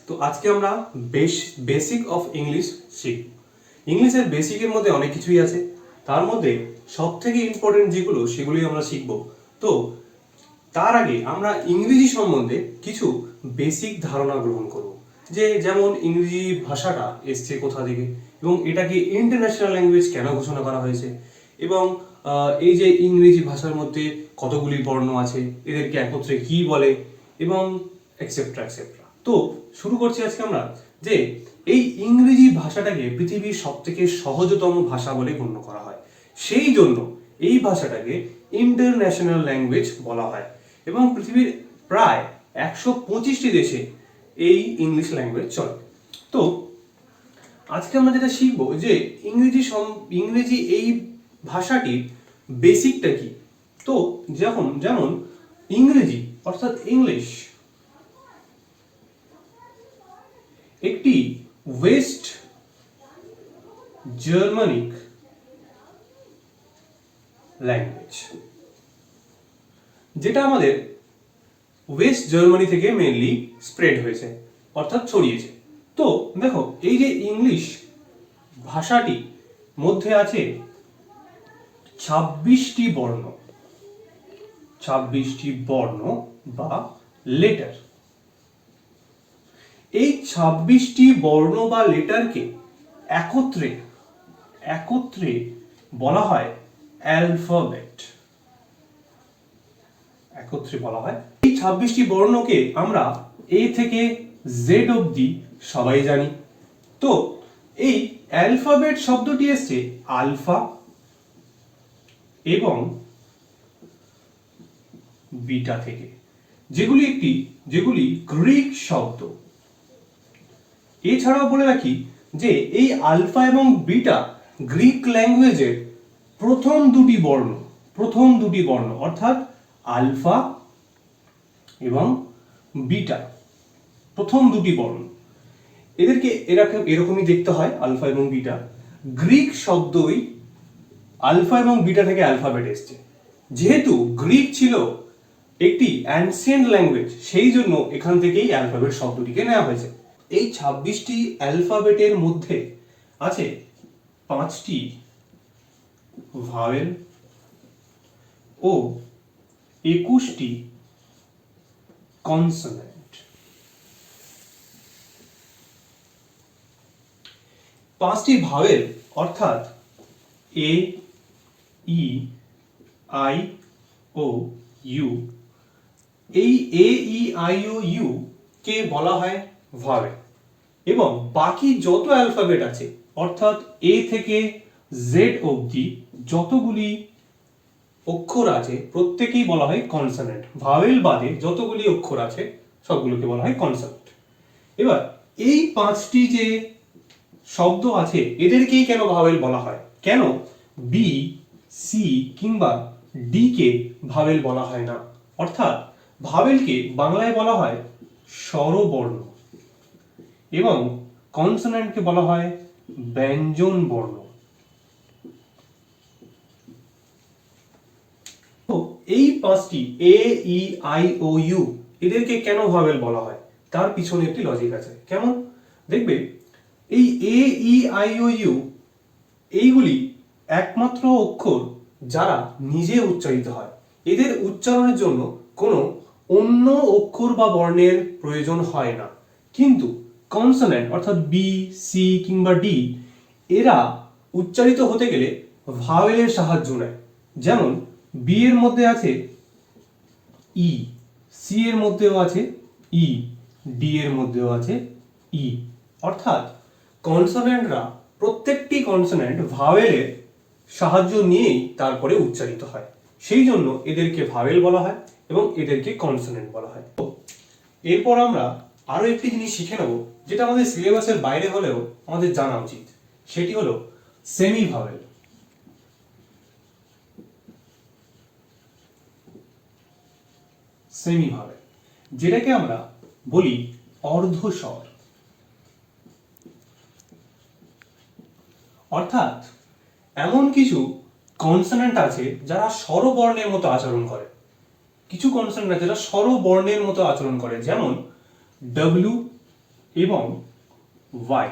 তো আজকে আমরা বেসিক অফ ইংলিশ শিখব। ইংলিশের বেসিকের মধ্যে অনেক কিছুই আছে, তার মধ্যে সব থেকে ইম্পর্টেন্ট যেগুলো সেগুলোই আমরা শিখব। তো তার আগে আমরা ইংরেজি সম্বন্ধে কিছু বেসিক ধারণা গ্রহণ করব, যেমন ইংরেজি ভাষাটা এসছে কোথা থেকে এবং এটাকে ইন্টারন্যাশনাল ল্যাঙ্গুয়েজ কেন ঘোষণা করা হয়েছে, এবং এই যে ইংরেজি ভাষার মধ্যে কতগুলি বর্ণ আছে, এদেরকে একত্রে কি বলে, এবং এক্সেট্রা এক্সেট্রা। তো শুরু করছি আজকে আমরা যে এই ইংরেজি ভাষাটাকে পৃথিবীর সবথেকে সহজতম ভাষা বলে গণ্য করা হয়, সেই জন্য এই ভাষাটাকে ইন্টারন্যাশনাল ল্যাঙ্গুয়েজ বলা হয় এবং পৃথিবীর প্রায় 125টি দেশে এই ইংলিশ ল্যাঙ্গুয়েজ চলে। তো আজকে আমরা যেটা শিখবো যে ইংরেজি এই ভাষাটির বেসিকটা কি। তো যেমন ইংরেজি অর্থাৎ ইংলিশ একটি ওয়েস্ট জার্মানিক ল্যাঙ্গুয়েজ, যেটা আমাদের ওয়েস্ট জার্মানি থেকে মেইনলি স্প্রেড হয়েছে অর্থাৎ ছড়িয়েছে। তো দেখো, এই যে ইংলিশ ভাষাটি মধ্যে আছে 26টি বর্ণ বা লেটার। এই 26টি বর্ণ বা লেটারকে একত্রে বলা হয় অ্যালফাবেট। এই 26টি বর্ণকে আমরা এ থেকে জেড অবধি সবাই জানি। তো এই অ্যালফাবেট শব্দটি এসছে আলফা এবং বিটা থেকে, যেগুলি গ্রিক শব্দ। এছাড়াও বলে রাখি যে এই আলফা এবং বিটা গ্রিক ল্যাঙ্গুয়েজের প্রথম দুটি বর্ণ অর্থাৎ আলফা এবং বিটা, প্রথম দুটি বর্ণ, এদেরকে এরকমই দেখতে হয় আলফা এবং বিটা। গ্রিক শব্দই আলফা এবং বিটা থেকে অ্যালফাবেট এসছে। যেহেতু গ্রিক ছিল একটি অ্যানসিয়েন্ট ল্যাঙ্গুয়েজ, সেই জন্য এখান থেকেই অ্যালফাবেট শব্দটিকে নেওয়া হয়েছে। এই 26টি অ্যালফাবেটের মধ্যে আছে 5টি ভাওয়েল ও 21টি কনসোনেন্ট। 5টি ভাওয়েল অর্থাৎ এ, ই, আই, ও, ইউ। এই এ, ই, আই, ও, ইউ কে বলা হয় ভাওয়েল, এবং বাকি যত অ্যালফাবেট আছে অর্থাৎ এ থেকে জেড অবধি যতগুলি অক্ষর আছে প্রত্যেকেই বলা হয় কনসোনেন্ট। ভাওয়েল বাদে যতগুলি অক্ষর আছে সবগুলোকে বলা হয় কনসোনেন্ট। এবার এই 5টি যে শব্দ আছে এদেরকেই কেন ভাওয়েল বলা হয়, কেন বি, সি কিংবা ডি কে ভাওয়েল বলা হয় না, অর্থাৎ ভাওয়েলকে বাংলায় বলা হয় স্বরবর্ণ এবং কনসোনেন্টকে বলা হয় ব্যঞ্জন বর্ণ। তো এই 5টি এ, ই, আই, ও, ইউ এদেরকে কেন ভাওয়েল বলা হয় তার পিছনে একটি লজিক আছে। কেমন দেখবে, এই এ, ই, আই, ও, ইউ এইগুলি একমাত্র অক্ষর যারা নিজে উচ্চারিত হয়। এদের উচ্চারণের জন্য কোনো অন্য অক্ষর বা বর্ণের প্রয়োজন হয় না। কিন্তু কনসোনেন্ট অর্থাৎ বি, সি কিংবা ডি এরা উচ্চারিত হতে গেলে ভাওয়েলের সাহায্য নেয়। যেমন বি এর মধ্যে আছে ই, সি এর মধ্যেও আছে ই, ডি এর মধ্যেও আছে ই। অর্থাৎ কনসোনেন্টরা প্রত্যেকটি কনসোনেন্ট ভাওয়েলের সাহায্য নিয়েই তারপরে উচ্চারিত হয়, সেই জন্য এদেরকে ভাওয়েল বলা হয় এবং এদেরকে কনসোনেন্ট বলা হয়। এরপর আমরা আরো একটি জিনিস শিখে নেব যেটা আমাদের সিলেবাসের বাইরে হলেও আমাদের জানা উচিত, সেটি হলো সেমি ভাওয়েল। সেমি ভাওয়েল যেটাকে আমরা বলি অর্ধস্বর, অর্থাৎ এমন কিছু কনসোনেন্ট আছে যারা স্বরবর্ণের মতো আচরণ করে, যেমন ডব্লিউ, এবং ওয়াই,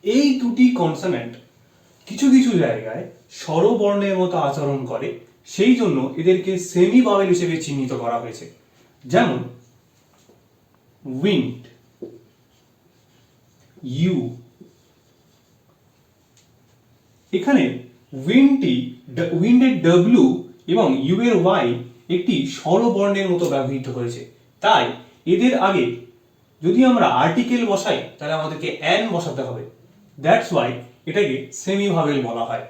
এই দুটি কনসোনেন্ট কিছু কিছু জায়গায় স্বরবর্ণের মতো আচরণ করে, সেই জন্য এদেরকে সেমি ভাওয়েল হিসেবে চিহ্নিত করা হয়েছে। যেমন উইন্ড, ইউ। এখানে উইন্ডের ডব্লিউ এবং ইউ এর ওয়াই একটি স্বরবর্ণের মতো ব্যবহৃত হয়েছে, তাই এদের আগে যদি আমরা আর্টিকেল বসাই তাহলে আমাদেরকে অ্যান বসাতে হবে। দ্যাটস ওয়াই এটাকে সেমি ভাওয়েল বলা হয়।